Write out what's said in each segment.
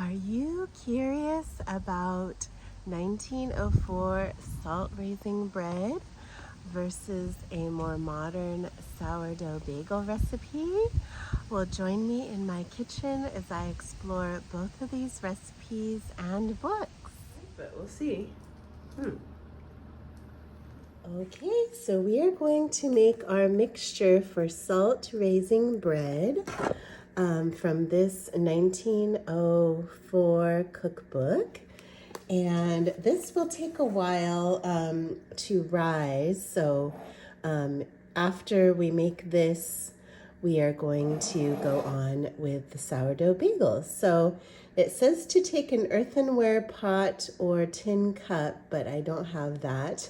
Are you curious about 1904 salt raising bread versus a more modern sourdough bagel recipe? Well, join me in my kitchen as I explore both of these recipes and books. But we'll see. Okay, so we are going to make our mixture for salt raising bread from this 1904 cookbook. And this will take a while to rise. So after we make this, we are going to go on with the sourdough bagels. So it says to take an earthenware pot or tin cup, but I don't have that.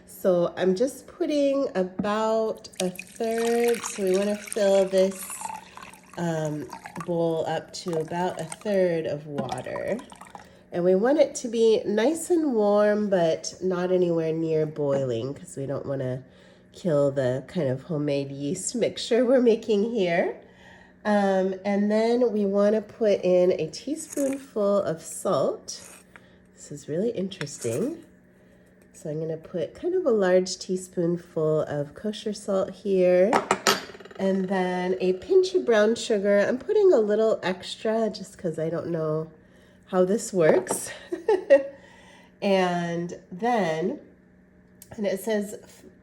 So I'm just putting about a third. So we want to fill this bowl up to about a third of water. And we want it to be nice and warm, but not anywhere near boiling because we don't want to kill the kind of homemade yeast mixture we're making here. And then we want to put in a teaspoonful of salt. This is really interesting. So I'm going to put kind of a large teaspoonful of kosher salt here. And then a pinch of brown sugar. I'm putting a little extra just because I don't know how this works. And then, and it says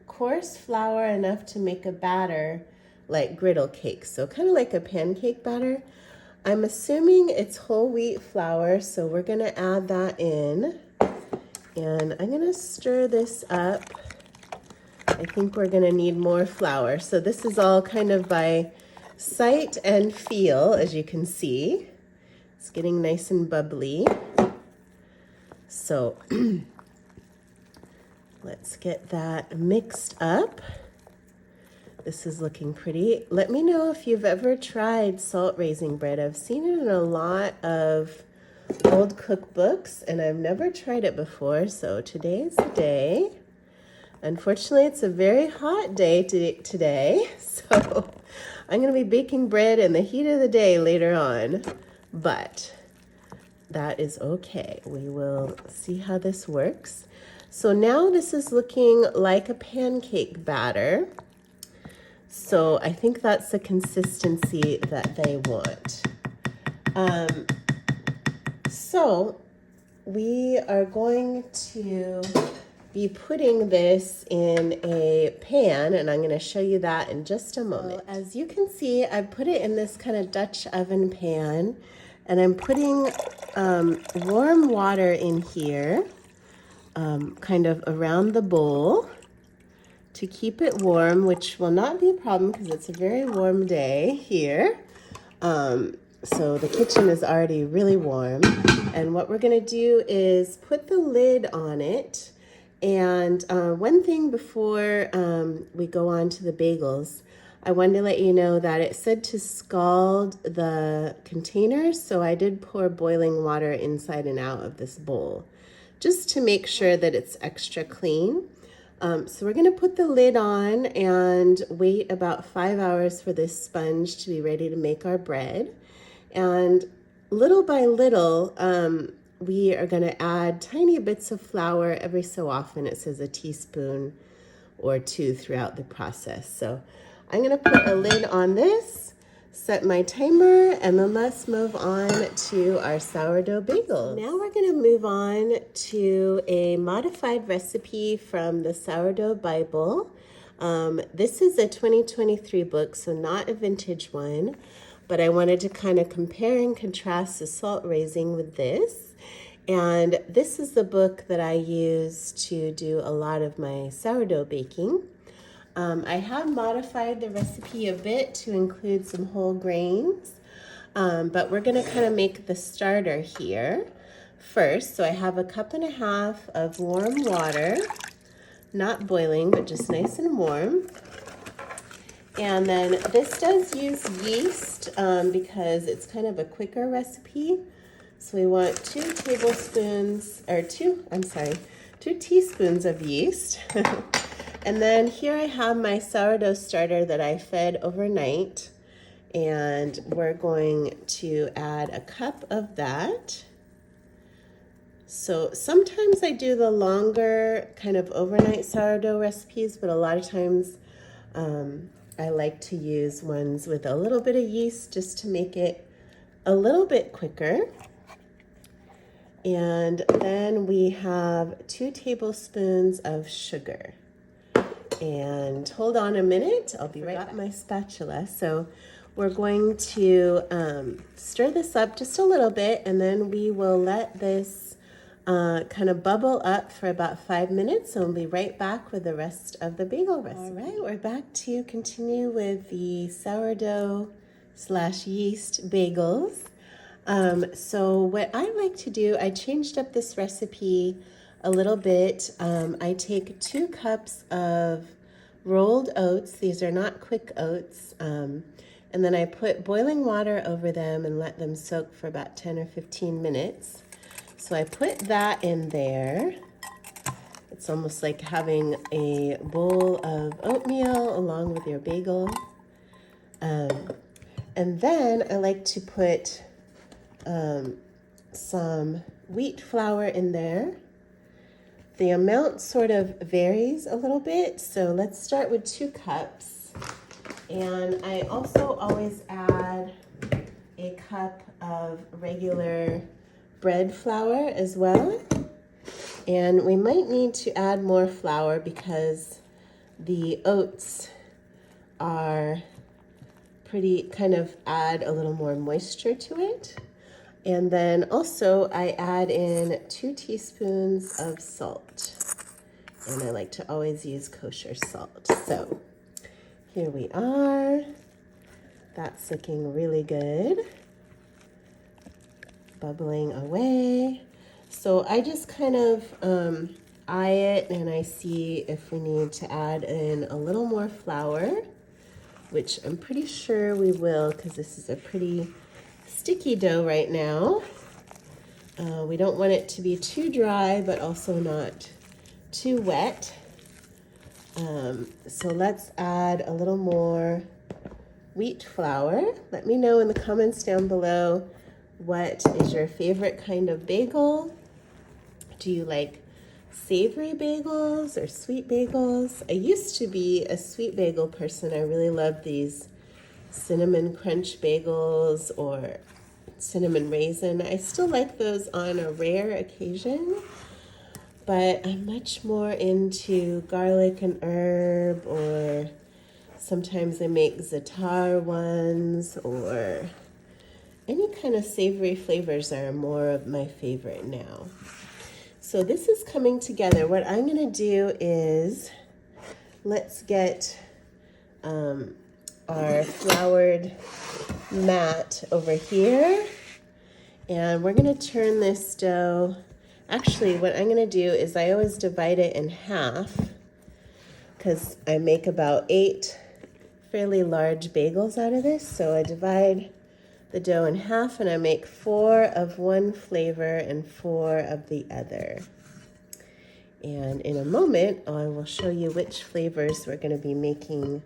coarse flour enough to make a batter like griddle cake. So kind of like a pancake batter. I'm assuming it's whole wheat flour, so we're going to add that in. And I'm going to stir this up. I think we're going to need more flour. So this is all kind of by sight and feel, as you can see. It's getting nice and bubbly. So let's get that mixed up. This is looking pretty. Let me know if you've ever tried salt raising bread. I've seen it in a lot of old cookbooks and I've never tried it before, so today's the day. Unfortunately, it's a very hot day today, so I'm going to be baking bread in the heat of the day later on, but that is okay. We will see how this works. So now this is looking like a pancake batter, so I think that's the consistency that they want. So we are going to be putting this in a pan, and I'm going to show you that in just a moment. So as you can see, I put it in this kind of Dutch oven pan, and I'm putting warm water in here, kind of around the bowl to keep it warm, which will not be a problem because it's a very warm day here. So the kitchen is already really warm. And what we're going to do is put the lid on it. And one thing before we go on to the bagels, I wanted to let you know that it said to scald the container. So I did pour boiling water inside and out of this bowl just to make sure that it's extra clean. So we're going to put the lid on and wait about 5 hours for this sponge to be ready to make our bread. And little by little, we are going to add tiny bits of flour every so often. It says a teaspoon or two throughout the process. So I'm going to put a lid on this, set my timer, and then let's move on to our sourdough bagels. Now we're going to move on to a modified recipe from the Sourdough Bible. This is a 2023 book, so not a vintage one. But I wanted to kind of compare and contrast the salt raising with this. And this is the book that I use to do a lot of my sourdough baking. I have modified the recipe a bit to include some whole grains, but we're going to kind of make the starter here first. So I have a cup and a half of warm water, not boiling, but just nice and warm. And then this does use yeast because it's kind of a quicker recipe. So we want 2 teaspoons of yeast. And then here I have my sourdough starter that I fed overnight. And we're going to add a cup of that. So sometimes I do the longer kind of overnight sourdough recipes, but a lot of times I like to use ones with a little bit of yeast just to make it a little bit quicker. And then we have 2 tablespoons of sugar. And hold on a minute, I'll be right back. My spatula. So we're going to stir this up just a little bit, and then we will let this kind of bubble up for about 5 minutes, and we'll be right back with the rest of the bagel recipe. All right, we're back to continue with the sourdough / yeast bagels. So what I like to do, I changed up this recipe a little bit. I take 2 cups of rolled oats. These are not quick oats. And then I put boiling water over them and let them soak for about 10 or 15 minutes. So I put that in there. It's almost like having a bowl of oatmeal along with your bagel. And then I like to put some wheat flour in there. The amount sort of varies a little bit, so let's start with 2 cups. And I also always add a cup of regular bread flour as well. And we might need to add more flour because the oats are pretty, kind of add a little more moisture to it. And then also I add in 2 teaspoons of salt. And I like to always use kosher salt. So here we are. That's looking really good. Bubbling away. So I just kind of eye it and I see if we need to add in a little more flour, which I'm pretty sure we will because this is a pretty sticky dough right now. We don't want it to be too dry, but also not too wet. So let's add a little more wheat flour. Let me know in the comments down below, what is your favorite kind of bagel? Do you like savory bagels or sweet bagels? I used to be a sweet bagel person. I really love these cinnamon crunch bagels or cinnamon raisin. I still like those on a rare occasion, but I'm much more into garlic and herb, or sometimes I make za'atar ones, or any kind of savory flavors are more of my favorite now. So this is coming together. What I'm gonna do is, let's get our floured mat over here, and we're gonna turn this dough. Actually, what I'm gonna do is I always divide it in half because I make about 8 fairly large bagels out of this. So I divide the dough in half and I make 4 of one flavor and 4 of the other. And in a moment, I will show you which flavors we're gonna be making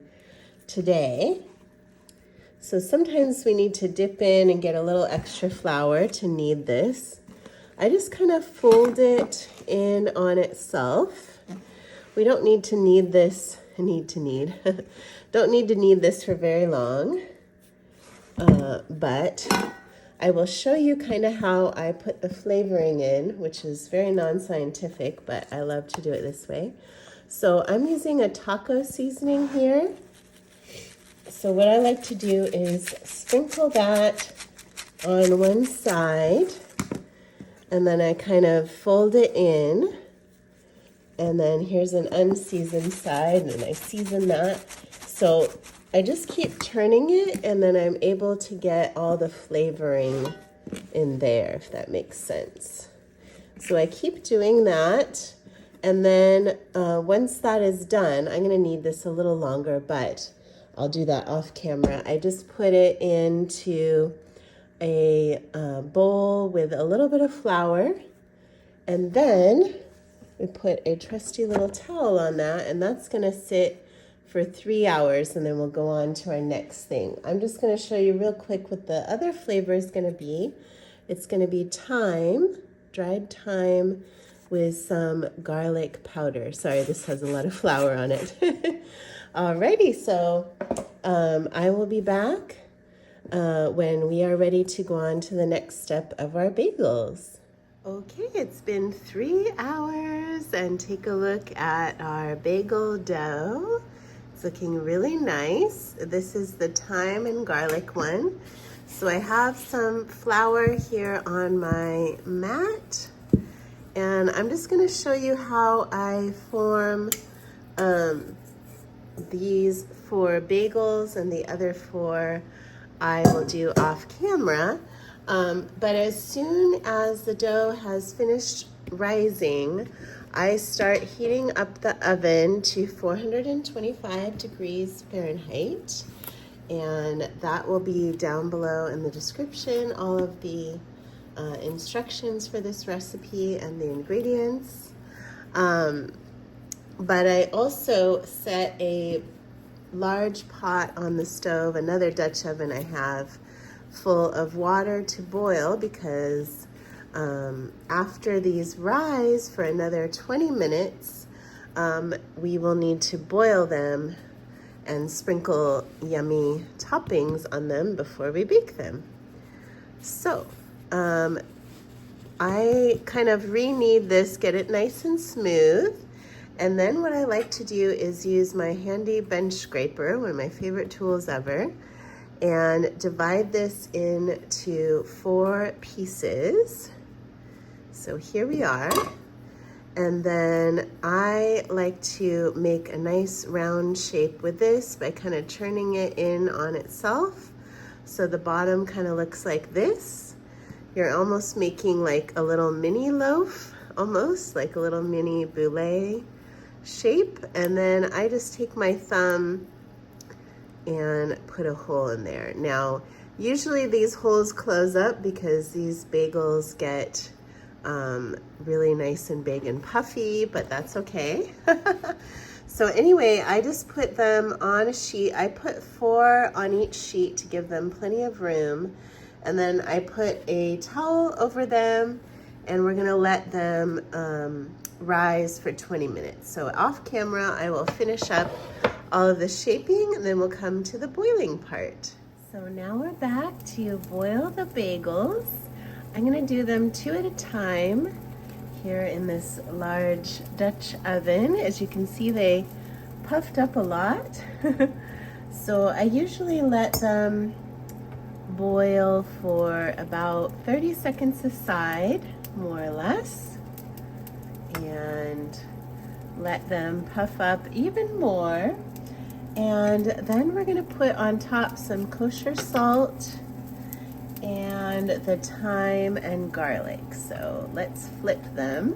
today. So sometimes we need to dip in and get a little extra flour to knead this. I just kind of fold it in on itself. We don't need to knead this, don't need to knead this for very long. But I will show you kind of how I put the flavoring in, which is very non-scientific, but I love to do it this way. So I'm using a taco seasoning here. So what I like to do is sprinkle that on one side, and then I kind of fold it in. And then here's an unseasoned side, and I season that. So I just keep turning it, and then I'm able to get all the flavoring in there, if that makes sense. So I keep doing that, and then once that is done, I'm gonna need this a little longer, but I'll do that off camera. I just put it into a bowl with a little bit of flour, and then we put a trusty little towel on that, and that's gonna sit for 3 hours, and then we'll go on to our next thing. I'm just going to show you real quick what the other flavor is going to be. It's going to be thyme, dried thyme with some garlic powder. Sorry, this has a lot of flour on it. Alrighty, so I will be back when we are ready to go on to the next step of our bagels. Okay, it's been 3 hours, and take a look at our bagel dough. It's looking really nice. This is the thyme and garlic one. So I have some flour here on my mat, and I'm just going to show you how I form these 4 bagels, and the other 4 I will do off camera. But as soon as the dough has finished rising, I start heating up the oven to 425 degrees Fahrenheit, and that will be down below in the description, all of the instructions for this recipe and the ingredients. But I also set a large pot on the stove, another Dutch oven I have, full of water to boil, because after these rise for another 20 minutes, we will need to boil them and sprinkle yummy toppings on them before we bake them. So I kind of re-knead this, get it nice and smooth. And then what I like to do is use my handy bench scraper, one of my favorite tools ever, and divide this into 4 pieces. So here we are. And then I like to make a nice round shape with this by kind of turning it in on itself. So the bottom kind of looks like this. You're almost making like a little mini loaf, almost like a little mini boule shape. And then I just take my thumb and put a hole in there. Now, usually these holes close up because these bagels get really nice and big and puffy, but that's okay. So anyway, I just put them on a sheet. I put 4 on each sheet to give them plenty of room. And then I put a towel over them, and we're gonna let them rise for 20 minutes. So off camera, I will finish up all of the shaping, and then we'll come to the boiling part. So now we're back to boil the bagels. I'm gonna do them 2 at a time here in this large Dutch oven. As you can see, they puffed up a lot. So I usually let them boil for about 30 seconds aside, more or less, and let them puff up even more. And then we're going to put on top some kosher salt and the thyme and garlic. So let's flip them.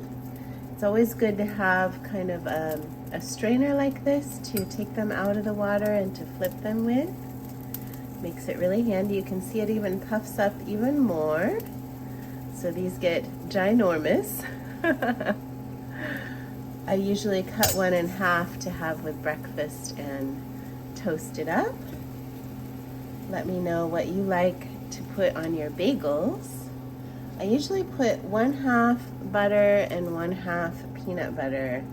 It's always good to have kind of a strainer like this to take them out of the water and to flip them with. Makes it really handy. You can see it even puffs up even more. So these get ginormous. I usually cut one in half to have with breakfast and toast it up. Let me know what you like to put on your bagels. I usually put 1/2 butter and 1/2 peanut butter.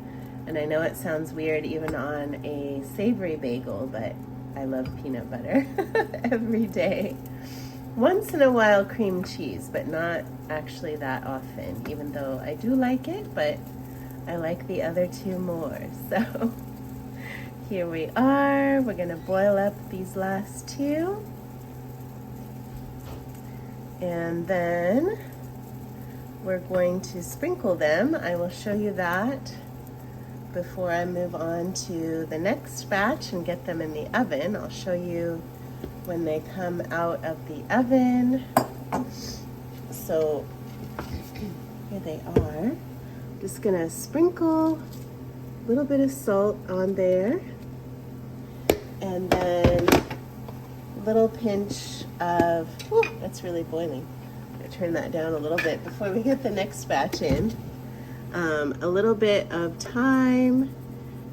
And I know it sounds weird even on a savory bagel, but I love peanut butter every day. Once in a while cream cheese, but not actually that often, even though I do like it, but I like the other 2 more. So here we are. We're gonna boil up these last 2. And then we're going to sprinkle them. I will show you that before I move on to the next batch and get them in the oven. I'll show you when they come out of the oven. So here they are. Just gonna sprinkle a little bit of salt on there, and then a little pinch of, oh, that's really boiling. I'm gonna turn that down a little bit before we get the next batch in. A little bit of thyme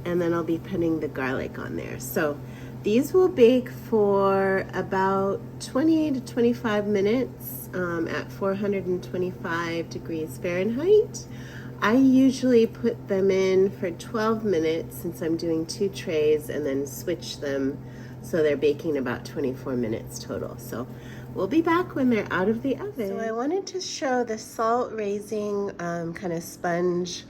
and then I'll be putting the garlic on there. So these will bake for about 20 to 25 minutes at 425 degrees Fahrenheit. I usually put them in for 12 minutes since I'm doing 2 trays, and then switch them so they're baking about 24 minutes total. So we'll be back when they're out of the oven. So I wanted to show the salt raising kind of sponge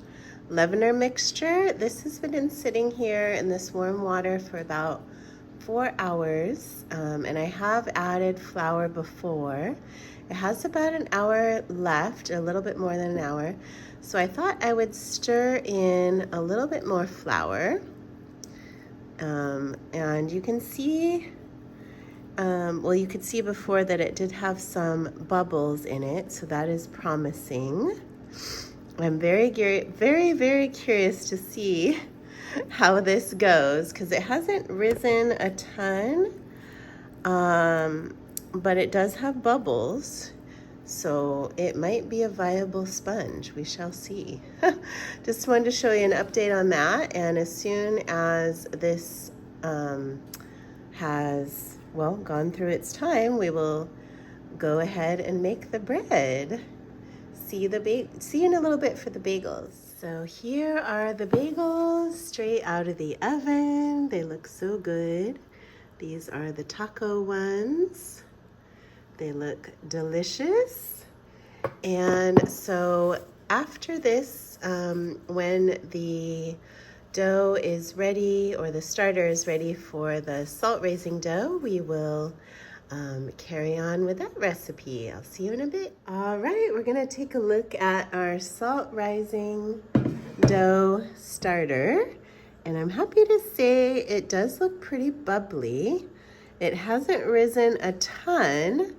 leavener mixture. This has been sitting here in this warm water for about 4 hours, and I have added flour before. It has about an hour left, a little bit more than an hour. So I thought I would stir in a little bit more flour. And you can see, well, you could see before that it did have some bubbles in it, so that is promising. I'm very, very curious to see how this goes, because it hasn't risen a ton, but it does have bubbles. So it might be a viable sponge. We shall see. Just wanted to show you an update on that. And as soon as this has, well, gone through its time, we will go ahead and make the bread. See you in a little bit for the bagels. So here are the bagels straight out of the oven. They look so good. These are the taco ones. They look delicious. And so after this, when the dough is ready, or the starter is ready for the salt raising dough, we will carry on with that recipe. I'll see you in a bit. All right, we're gonna take a look at our salt rising dough starter. And I'm happy to say it does look pretty bubbly. It hasn't risen a ton.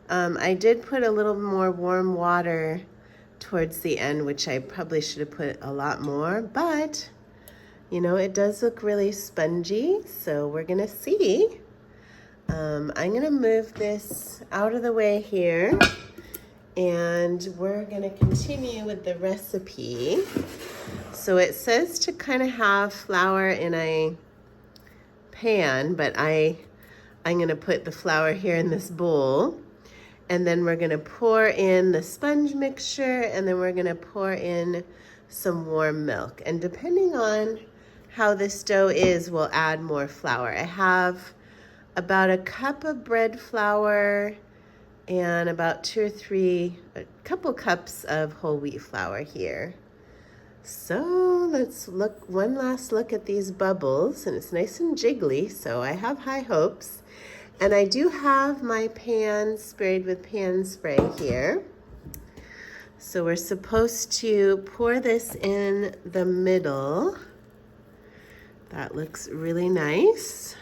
I did put a little more warm water towards the end, which I probably should have put a lot more, but you know, it does look really spongy, so we're gonna see. I'm gonna move this out of the way here, and we're gonna continue with the recipe. So it says to kind of have flour in a pan, but I'm gonna put the flour here in this bowl. And then we're gonna pour in the sponge mixture, and then we're gonna pour in some warm milk. And depending on how this dough is, we'll add more flour. I have about a cup of bread flour and about a couple cups of whole wheat flour here. So let's look, one last look at these bubbles, and it's nice and jiggly, so I have high hopes. And I do have my pan sprayed with pan spray here. So we're supposed to pour this in the middle. That looks really nice.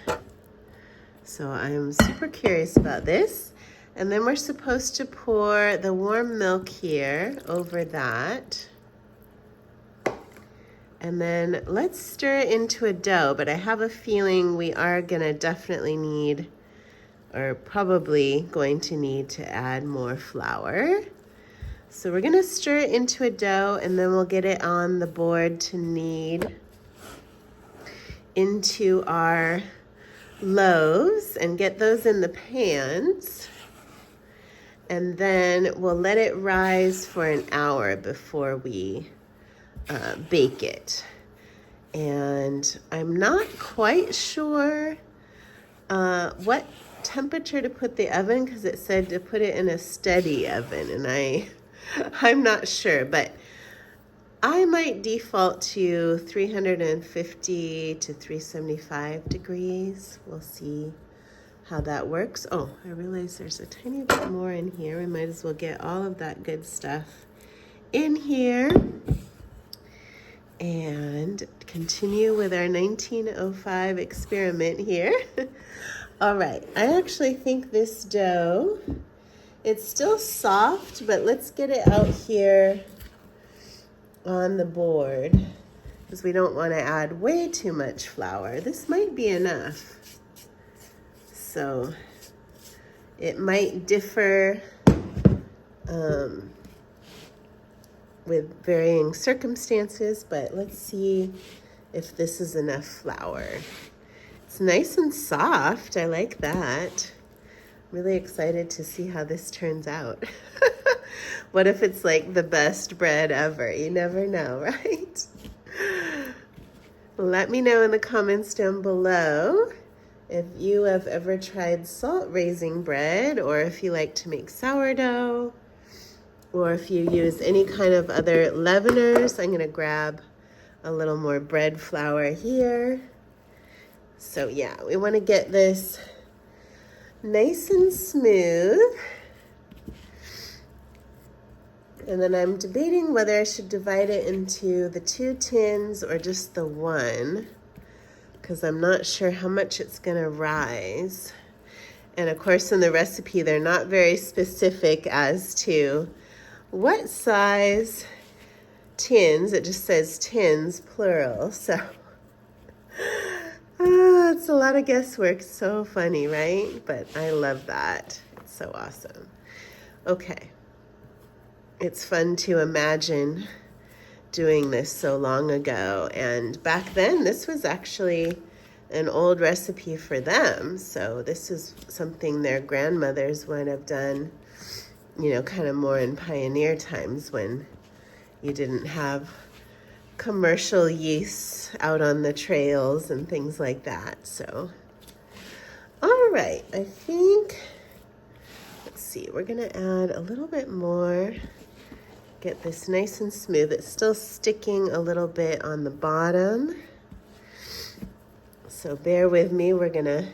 So I'm super curious about this. And then we're supposed to pour the warm milk here over that. And then let's stir it into a dough, but I have a feeling we are gonna definitely need, or probably going to need, to add more flour. So we're gonna stir it into a dough, and then we'll get it on the board to knead into our loaves and get those in the pans. And then we'll let it rise for an hour before we bake it. And I'm not quite sure what temperature to put the oven, because it said to put it in a steady oven, and I'm not sure, but I might default to 350 to 375 degrees. We'll see how that works. Oh, I realize there's a tiny bit more in here. We might as well get all of that good stuff in here and continue with our 1905 experiment here. All right, I actually think this dough, it's still soft, but let's get it out here on the board, because we don't want to add way too much flour. This might be enough. So it might differ with varying circumstances, but let's see if this is enough flour. It's nice and soft. I like that. Really excited to see how this turns out. What if it's like the best bread ever? You never know, right? Let me know in the comments down below if you have ever tried salt raising bread, or if you like to make sourdough, or if you use any kind of other leaveners. I'm gonna grab a little more bread flour here. So yeah, we wanna get this nice and smooth. And then I'm debating whether I should divide it into the 2 tins or just the one, because I'm not sure how much it's gonna rise. And of course in the recipe, they're not very specific as to what size tins. It just says tins, plural. So it's a lot of guesswork. So funny, right? But I love that. It's so awesome. Okay. It's fun to imagine doing this so long ago. And back then, this was actually an old recipe for them. So this is something their grandmothers would have done, you know, kind of more in pioneer times when you didn't have commercial yeasts out on the trails and things like that. So, all right, I think, let's see, we're gonna add a little bit more. Get this nice and smooth. It's still sticking a little bit on the bottom. So bear with me. We're gonna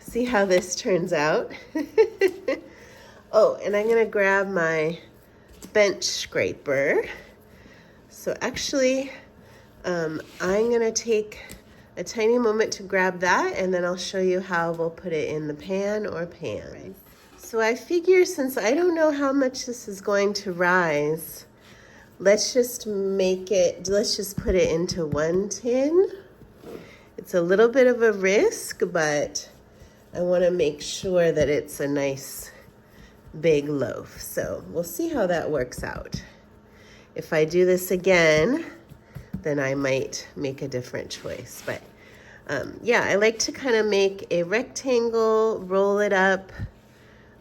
see how this turns out. Oh, and I'm gonna grab my bench scraper. So actually, I'm gonna take a tiny moment to grab that, and then I'll show you how we'll put it in the pan or pans. Right. So I figure, since I don't know how much this is going to rise, let's just put it into 1 tin. It's a little bit of a risk, but I want to make sure that it's a nice big loaf. So we'll see how that works out. If I do this again, then I might make a different choice. But yeah, I like to kind of make a rectangle, roll it up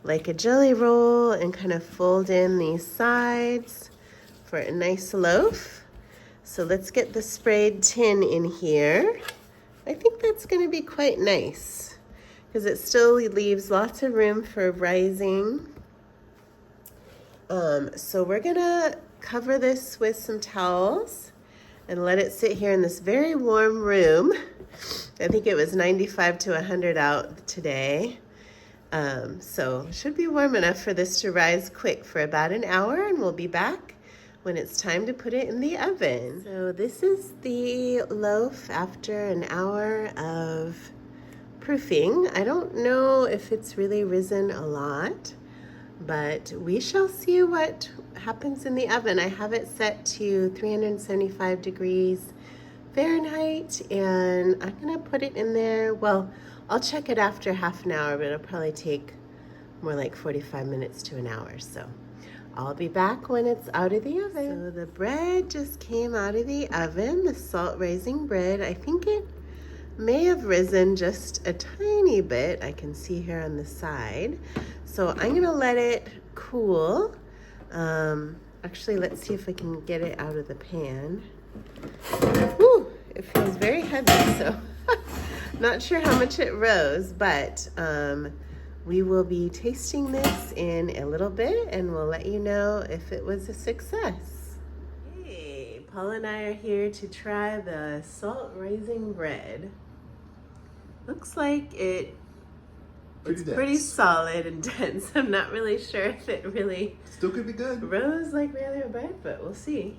like a jelly roll, and kind of fold in these sides for a nice loaf. So let's get the sprayed tin in here. I think that's going to be quite nice because it still leaves lots of room for rising. So we're going to cover this with some towels and let it sit here in this very warm room. I think it was 95 to 100 out today. So it should be warm enough for this to rise quick for about an hour, and we'll be back when it's time to put it in the oven. So this is the loaf after an hour of proofing. I don't know if it's really risen a lot, but we shall see what happens in the oven. I have it set to 375 degrees Fahrenheit, and I'm gonna put it in there. Well, I'll check it after half an hour, but it'll probably take more like 45 minutes to an hour. So I'll be back when it's out of the oven. So the bread just came out of the oven, the salt raising bread. I think it may have risen just a tiny bit. I can see here on the side. So I'm gonna let it cool. Actually, let's see if I can get it out of the pan. Whew, it feels very heavy, so not sure how much it rose, but we will be tasting this in a little bit, and we'll let you know if it was a success. Hey, Paul and I are here to try the salt raising bread. Looks like it's pretty solid and dense. I'm not really sure if it really still could be good. Rose like regular bread, but we'll see.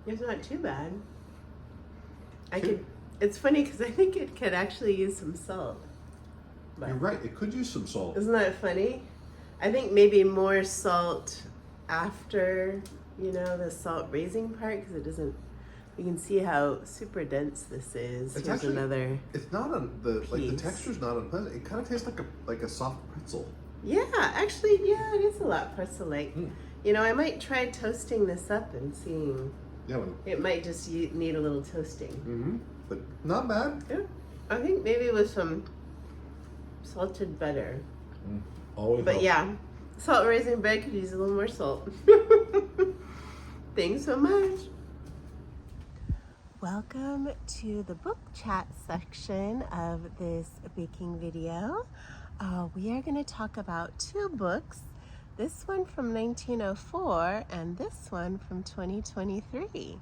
It's not too bad. It's funny because I think it could actually use some salt. But you're right, it could use some salt. Isn't that funny? I think maybe more salt after, you know, the salt raising part, because it doesn't You can see how super dense this is. It's Here's actually, another. it's not the piece. texture's not unpleasant. It kind of tastes like a soft pretzel. Yeah, actually, yeah, it is a lot pretzel-like. You know, I might try toasting this up and seeing. Yeah. It might just need a little toasting. But not bad. Yeah, I think maybe with some salted butter. Always. But yeah, salt raising bread could use a little more salt. Thanks so much. Welcome to the book chat section of this baking video. We are going to talk about two books, this one from 1904 and this one from 2023.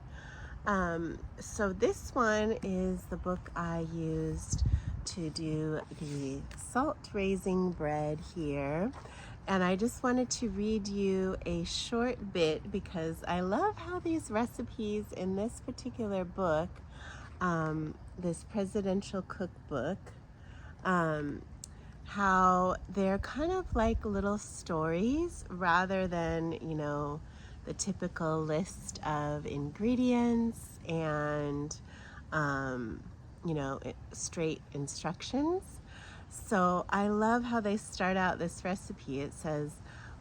So this one is the book I used to do the salt raising bread here. And I just wanted to read you a short bit because I love how these recipes in this particular book, this presidential cookbook, how they're kind of like little stories rather than, you know, the typical list of ingredients and, you know, straight instructions. So I love how they start out this recipe. It says,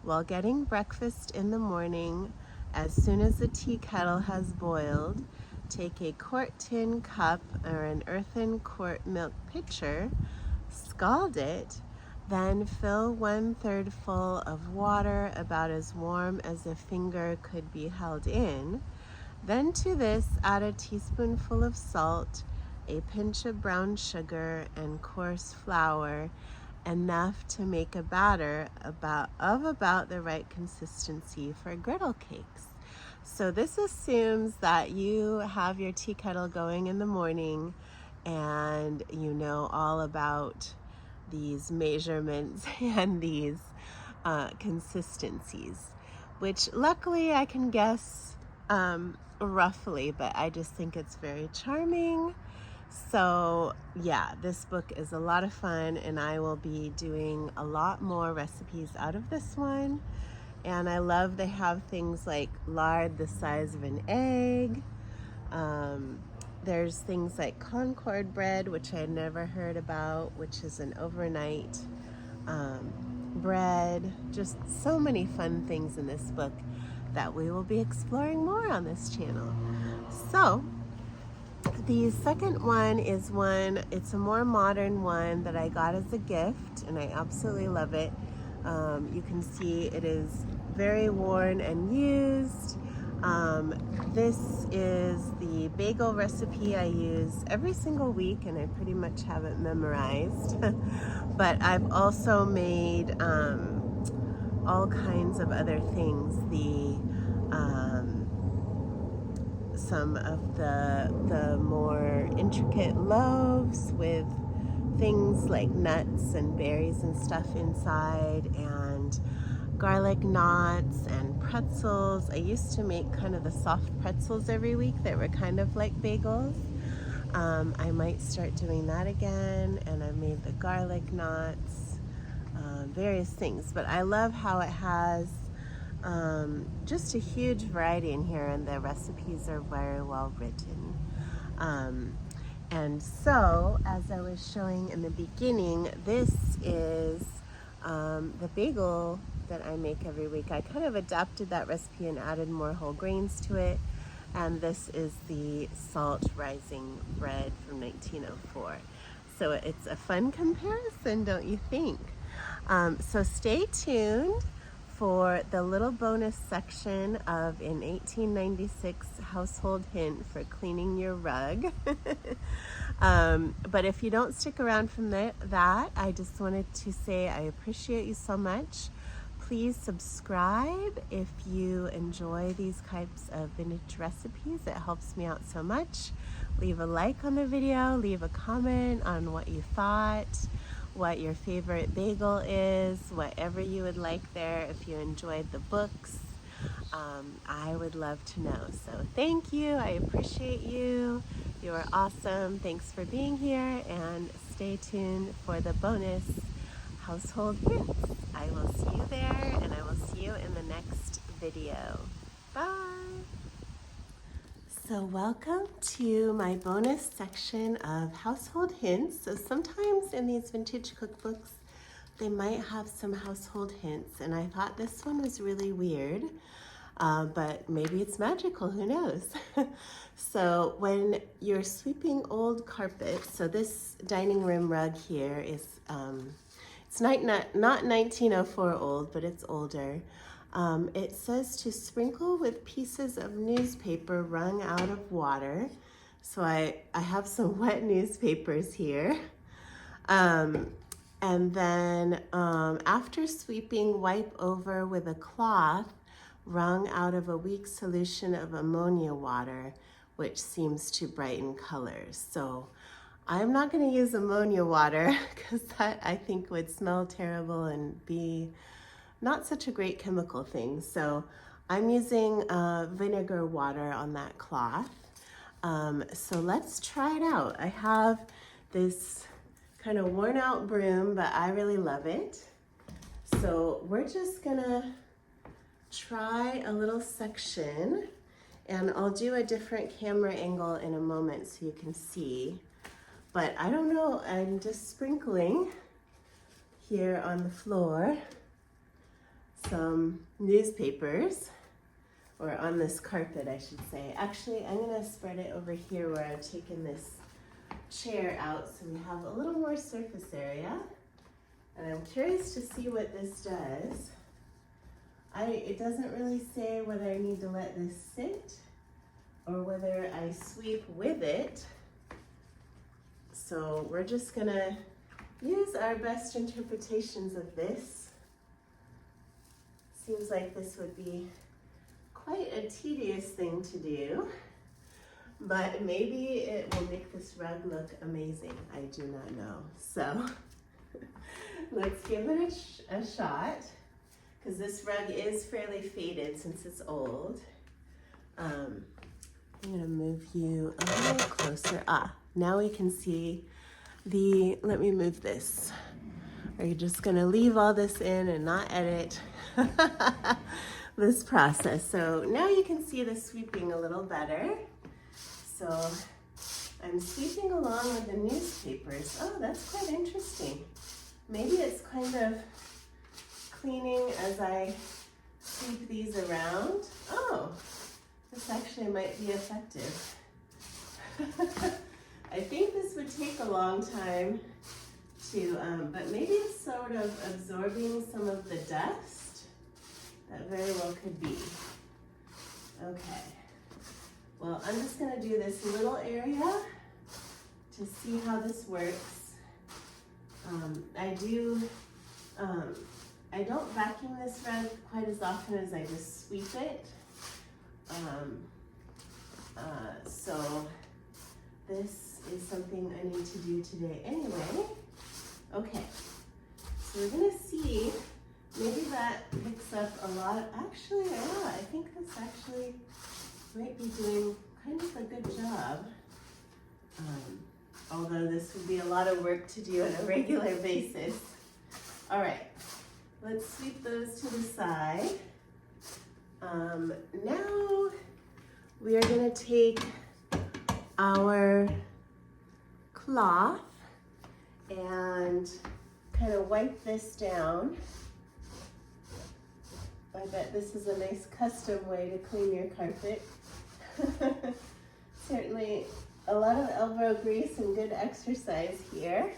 while getting breakfast in the morning, as soon as the tea kettle has boiled, take a quart tin cup or an earthen quart milk pitcher, scald it, then fill 1/3 full of water about as warm as a finger could be held in. Then to this add a teaspoonful of salt, a pinch of brown sugar, and coarse flour, enough to make a batter of about the right consistency for griddle cakes. So this assumes that you have your tea kettle going in the morning and you know all about these measurements and these consistencies, which luckily I can guess roughly, but I just think it's very charming. So yeah, this book is a lot of fun and I will be doing a lot more recipes out of this one. And I love they have things like lard the size of an egg. There's things like Concord bread, which I had never heard about, which is an overnight bread. Just so many fun things in this book that we will be exploring more on this channel. So the second one is it's a more modern one that I got as a gift and I absolutely love it. You can see it is very worn and used. This is the bagel recipe I use every single week and I pretty much have it memorized. But I've also made all kinds of other things. Some of the more intricate loaves with things like nuts and berries and stuff inside, and garlic knots and pretzels. I used to make kind of the soft pretzels every week that were kind of like bagels. I might start doing that again, and I made the garlic knots, various things. But I love how it has just a huge variety in here, and the recipes are very well written. And so, as I was showing in the beginning, this is the bagel that I make every week. I kind of adapted that recipe and added more whole grains to it. And this is the salt rising bread from 1904. So it's a fun comparison, don't you think? So stay tuned for the little bonus section of an 1896 household hint for cleaning your rug. But if you don't stick around from that, I just wanted to say I appreciate you so much. Please subscribe if you enjoy these types of vintage recipes. It helps me out so much. Leave a like on the video, leave a comment on what you thought, what your favorite bagel is, whatever you would like there. If you enjoyed the books, I would love to know. So thank you, I appreciate you. You are awesome. Thanks for being here, and stay tuned for the bonus household hints. I will see you there, and I will see you in the next video. Bye. So welcome to my bonus section of household hints. So sometimes in these vintage cookbooks, they might have some household hints, and I thought this one was really weird, but maybe it's magical, who knows? So when you're sweeping old carpet, so this dining room rug here is, it's not 1904 old, but it's older. It says to sprinkle with pieces of newspaper wrung out of water. So I have some wet newspapers here. And then after sweeping, wipe over with a cloth wrung out of a weak solution of ammonia water, which seems to brighten colors. So I'm not going to use ammonia water because that I think would smell terrible and be not such a great chemical thing. So I'm using vinegar water on that cloth. So let's try it out. I have this kind of worn out broom, but I really love it. So we're just gonna try a little section, and I'll do a different camera angle in a moment so you can see. But I don't know, I'm just sprinkling here on the floor some newspapers, or on this carpet I should say. Actually, I'm gonna spread it over here where I've taken this chair out so we have a little more surface area. And I'm curious to see what this does. It doesn't really say whether I need to let this sit or whether I sweep with it. So we're just gonna use our best interpretations of this. Seems like this would be quite a tedious thing to do, but maybe it will make this rug look amazing. I do not know. So let's give it a shot, because this rug is fairly faded since it's old. I'm gonna move you a little closer. Now we can see let me move this. Are you just gonna leave all this in and not edit this process? So now you can see the sweeping a little better. So I'm sweeping along with the newspapers. Oh, that's quite interesting. Maybe it's kind of cleaning as I sweep these around. Oh, this actually might be effective. I think this would take a long time to, but maybe it's sort of absorbing some of the dust. That very well could be. Okay. Well, I'm just gonna do this little area to see how this works. I don't vacuum this rug quite as often as I just sweep it. So this is something I need to do today anyway. Okay, so we're gonna see, maybe that picks up a lot. Actually, yeah, I think this actually might be doing kind of a good job. Although this would be a lot of work to do on a regular basis. All right, let's sweep those to the side. Now we are gonna take our cloth and kind of wipe this down. I bet this is a nice custom way to clean your carpet. Certainly a lot of elbow grease and good exercise here.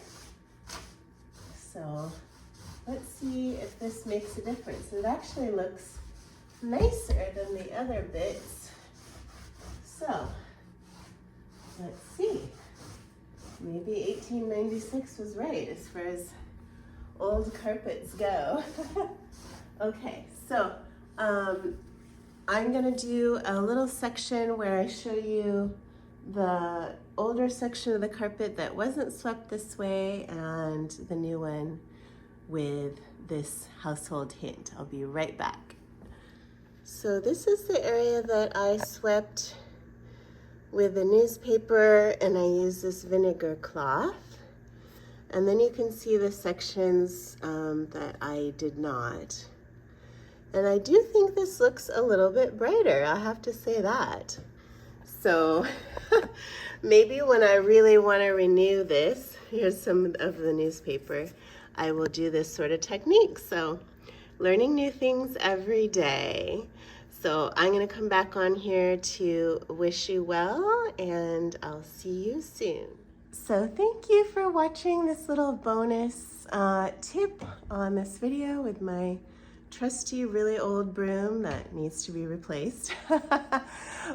So let's see if this makes a difference. It actually looks nicer than the other bits. So let's see. Maybe 1896 was right as far as old carpets go. Okay, so I'm gonna do a little section where I show you the older section of the carpet that wasn't swept this way and the new one with this household hint. I'll be right back. So this is the area that I swept with a newspaper, and I use this vinegar cloth. And then you can see the sections that I did not. And I do think this looks a little bit brighter, I'll have to say that. So maybe when I really want to renew this, here's some of the newspaper, I will do this sort of technique. So learning new things every day. So I'm going to come back on here to wish you well, and I'll see you soon. So thank you for watching this little bonus tip on this video with my trusty, really old broom that needs to be replaced.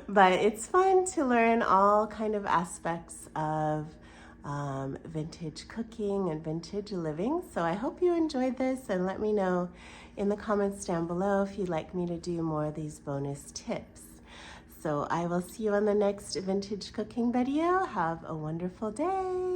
But it's fun to learn all kind of aspects of vintage cooking and vintage living. So I hope you enjoyed this, and let me know in the comments down below if you'd like me to do more of these bonus tips. So I will see you on the next vintage cooking video. Have a wonderful day.